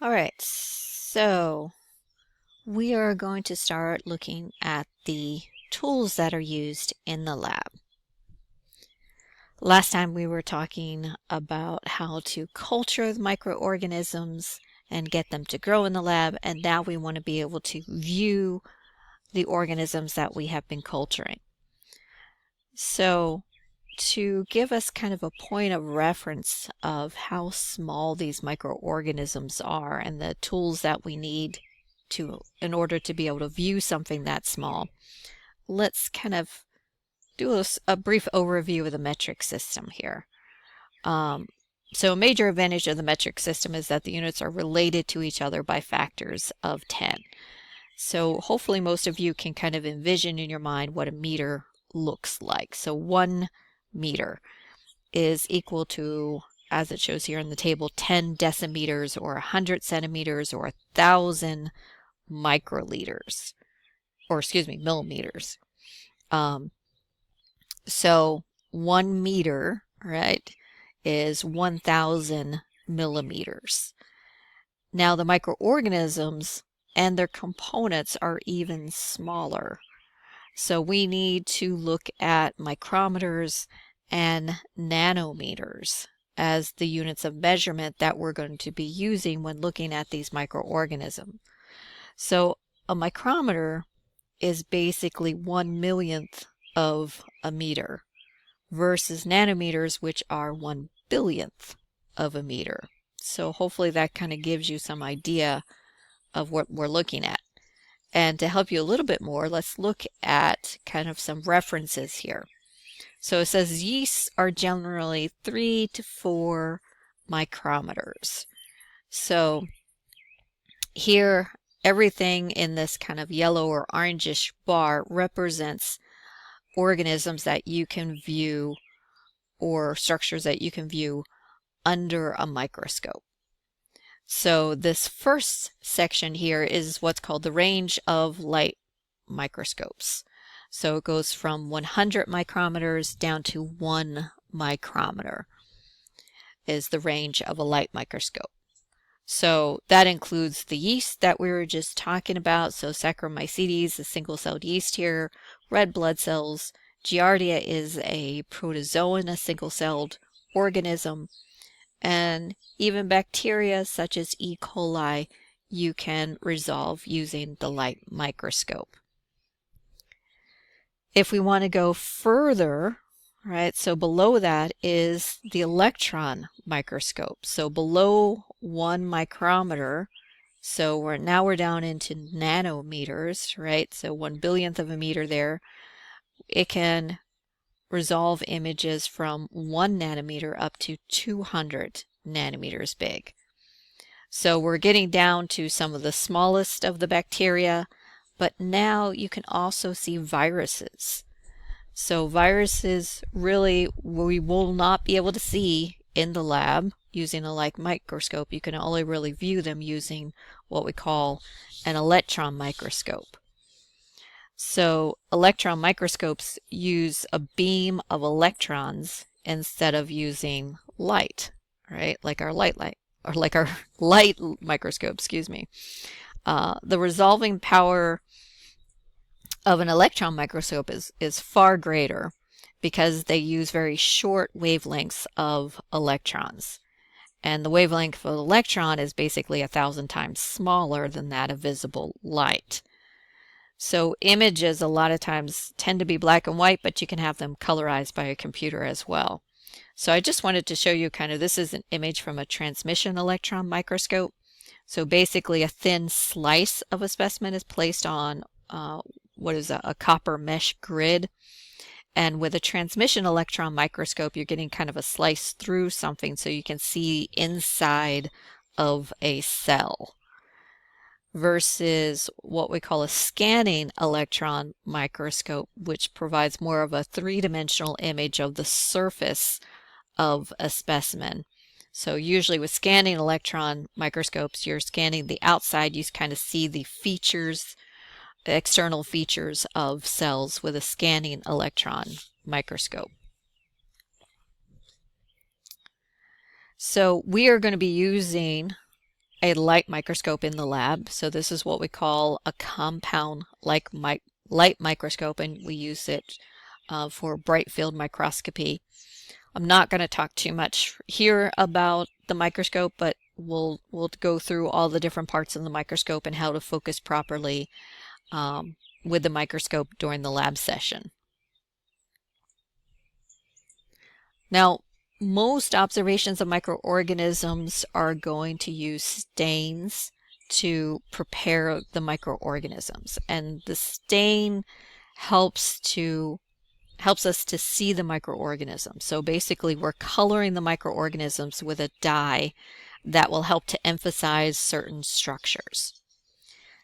All right, so we are going to start looking at the tools that are used in the lab. Last time we were talking about how to culture the microorganisms and get them to grow in the lab, and now we want to be able to view the organisms that we have been culturing. So to give us kind of a point of reference of how small these microorganisms are and the tools that we need in order to be able to view something that small, let's kind of do a brief overview of the metric system here. So a major advantage of the metric system is that the units are related to each other by factors of 10. So hopefully most of you can kind of envision in your mind what a meter looks like. So 1 meter is equal to, as it shows here in the table, 10 decimeters or 100 centimeters or 1,000 microliters, or excuse me, millimeters. So 1 meter, right, is 1,000 millimeters. Now the microorganisms and their components are even smaller. So we need to look at micrometers and nanometers as the units of measurement that we're going to be using when looking at these microorganisms. So a micrometer is basically 1/1,000,000th of a meter versus nanometers, which are 1/1,000,000,000th of a meter. So hopefully that kind of gives you some idea of what we're looking at. And to help you a little bit more, let's look at kind of some references here. So it says yeasts are generally 3 to 4 micrometers. So here, everything in this kind of yellow or orangish bar represents organisms that you can view or structures that you can view under a microscope. So this first section here is what's called the range of light microscopes. So it goes from 100 micrometers down to 1 micrometer is the range of a light microscope. So that includes the yeast that we were just talking about. So Saccharomyces, the single-celled yeast here, red blood cells. Giardia is a protozoan, a single-celled organism. And even bacteria such as E. coli, you can resolve using the light microscope. If we want to go further, right, so below that is the electron microscope. So below 1 micrometer, so now we're down into nanometers, right? So 1/1,000,000th of a meter there. It can resolve images from 1 nanometer up to 200 nanometers big. So we're getting down to some of the smallest of the bacteria, but now you can also see viruses. So viruses really we will not be able to see in the lab using a light microscope. You can only really view them using what we call an electron microscope. So electron microscopes use a beam of electrons instead of using light, right? Like our light microscope, excuse me. The resolving power of an electron microscope is far greater because they use very short wavelengths of electrons. And the wavelength of an electron is basically 1,000 times smaller than that of visible light. So images a lot of times tend to be black and white, but you can have them colorized by a computer as well. So I just wanted to show you kind of, this is an image from a transmission electron microscope. So basically a thin slice of a specimen is placed on what is a copper mesh grid. And with a transmission electron microscope, you're getting kind of a slice through something so you can see inside of a cell, versus what we call a scanning electron microscope, which provides more of a three-dimensional image of the surface of a specimen. So usually with scanning electron microscopes, you're scanning the outside. You kind of see the features, the external features of cells with a scanning electron microscope. So we are going to be using a light microscope in the lab. So this is what we call a compound like light microscope, and we use it for bright field microscopy. I'm not going to talk too much here about the microscope, but we'll go through all the different parts of the microscope and how to focus properly with the microscope during the lab session. Now, most observations of microorganisms are going to use stains to prepare the microorganisms, and the stain helps us to see the microorganisms. So basically we're coloring the microorganisms with a dye that will help to emphasize certain structures.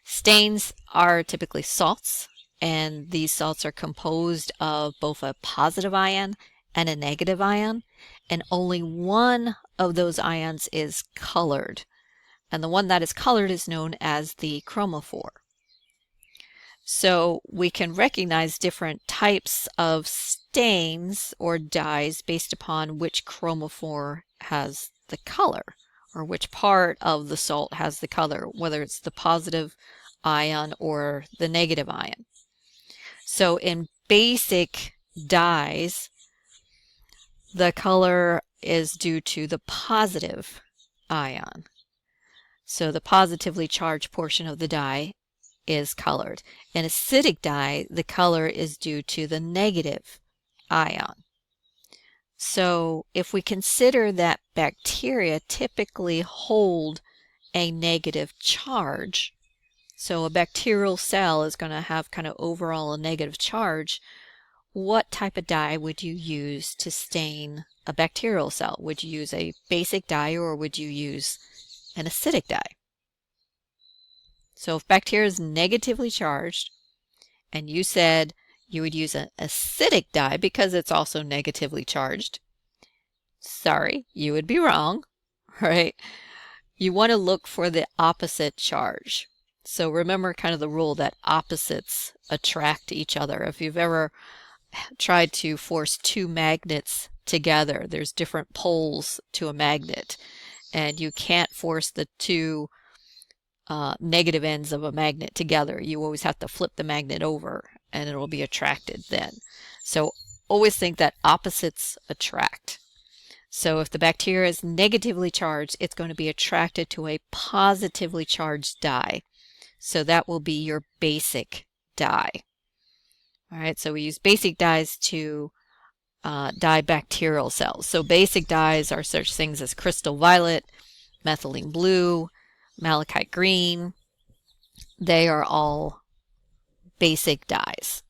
Stains are typically salts, and these salts are composed of both a positive ion and a negative ion, and only one of those ions is colored. And the one that is colored is known as the chromophore. So we can recognize different types of stains or dyes based upon which chromophore has the color, or which part of the salt has the color, whether it's the positive ion or the negative ion. So in basic dyes, the color is due to the positive ion. So the positively charged portion of the dye is colored. In acidic dye, the color is due to the negative ion. So if we consider that bacteria typically hold a negative charge, so a bacterial cell is going to have kind of overall a negative charge, what type of dye would you use to stain a bacterial cell? Would you use a basic dye, or would you use an acidic dye? So if bacteria is negatively charged and you said you would use an acidic dye because it's also negatively charged, sorry, you would be wrong, right? You want to look for the opposite charge. So remember kind of the rule that opposites attract each other. If you've ever tried to force two magnets together, there's different poles to a magnet, and you can't force the two negative ends of a magnet together. You always have to flip the magnet over and it will be attracted then. So always think that opposites attract. So if the bacteria is negatively charged, it's going to be attracted to a positively charged dye. So that will be your basic dye. All right, so we use basic dyes to dye bacterial cells. So basic dyes are such things as crystal violet, methylene blue, malachite green. They are all basic dyes.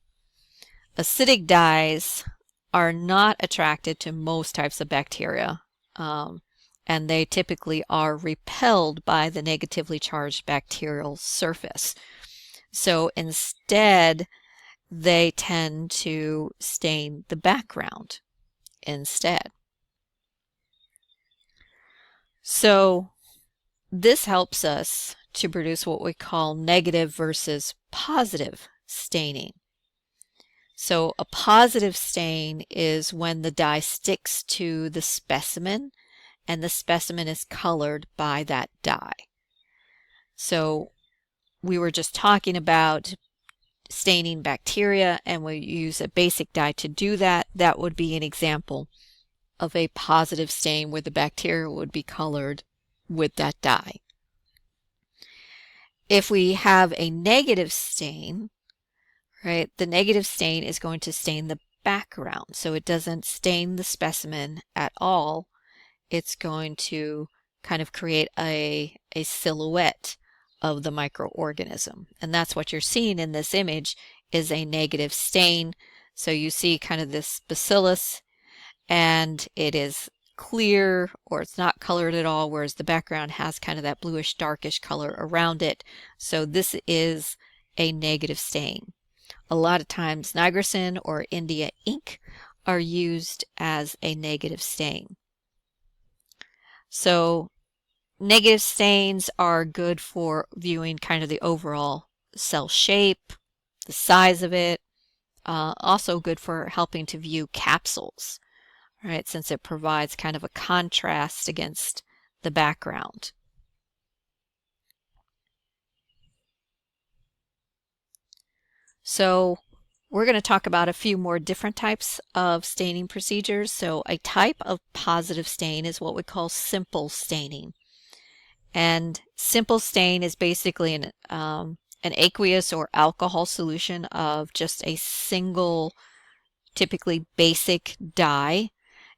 Acidic dyes are not attracted to most types of bacteria, and they typically are repelled by the negatively charged bacterial surface. So instead, they tend to stain the background instead. So this helps us to produce what we call negative versus positive staining. So a positive stain is when the dye sticks to the specimen and the specimen is colored by that dye. So we were just talking about staining bacteria, and we use a basic dye to do that. That would be an example of a positive stain where the bacteria would be colored with that dye. If we have a negative stain, right, the negative stain is going to stain the background. So it doesn't stain the specimen at all. It's going to kind of create a silhouette of the microorganism. And that's what you're seeing in this image is a negative stain. So you see kind of this bacillus, and it is clear or it's not colored at all, whereas the background has kind of that bluish darkish color around it. So this is a negative stain. A lot of times nigrosin or India ink are used as a negative stain. So negative stains are good for viewing kind of the overall cell shape, the size of it, also good for helping to view capsules, right, since it provides kind of a contrast against the background. So we're going to talk about a few more different types of staining procedures. So a type of positive stain is what we call simple staining. And simple stain is basically an aqueous or alcohol solution of just a single, typically basic dye.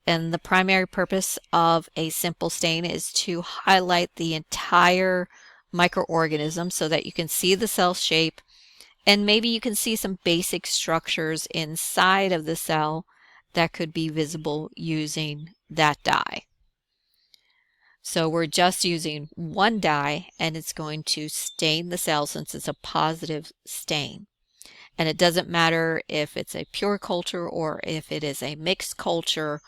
And the primary purpose of a simple stain is to highlight the entire microorganism so that you can see the cell shape, and maybe you can see some basic structures inside of the cell that could be visible using that dye. So we're just using one dye, and it's going to stain the cell since it's a positive stain. And it doesn't matter if it's a pure culture or if it is a mixed culture,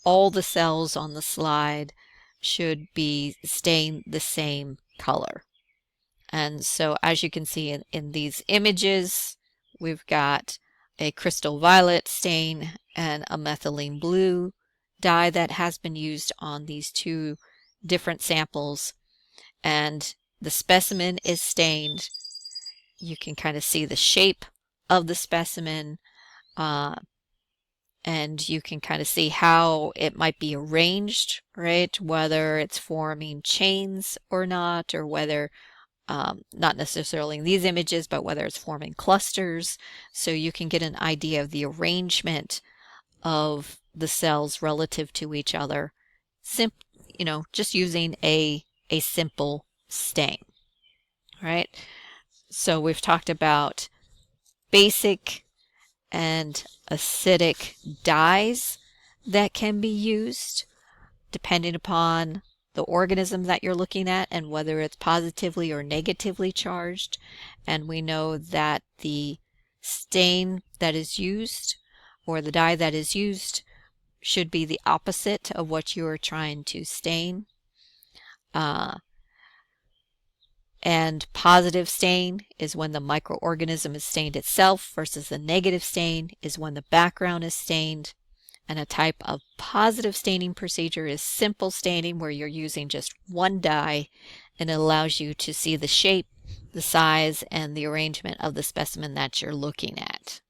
all the cells on the slide should be stained the same color. And so as you can see in these images, we've got a crystal violet stain and a methylene blue dye that has been used on these two different samples. And the specimen is stained. You can kind of see the shape of the specimen, and you can kind of see how it might be arranged, right? Whether it's forming chains or not, or whether not necessarily in these images, but whether it's forming clusters. So you can get an idea of the arrangement of the cells relative to each other, just using a simple stain, right? So we've talked about basic and acidic dyes that can be used depending upon the organism that you're looking at and whether it's positively or negatively charged. And we know that the stain that is used or the dye that is used should be the opposite of what you are trying to stain. And positive stain is when the microorganism is stained itself, versus the negative stain is when the background is stained. And a type of positive staining procedure is simple staining, where you're using just one dye, and it allows you to see the shape, the size, and the arrangement of the specimen that you're looking at.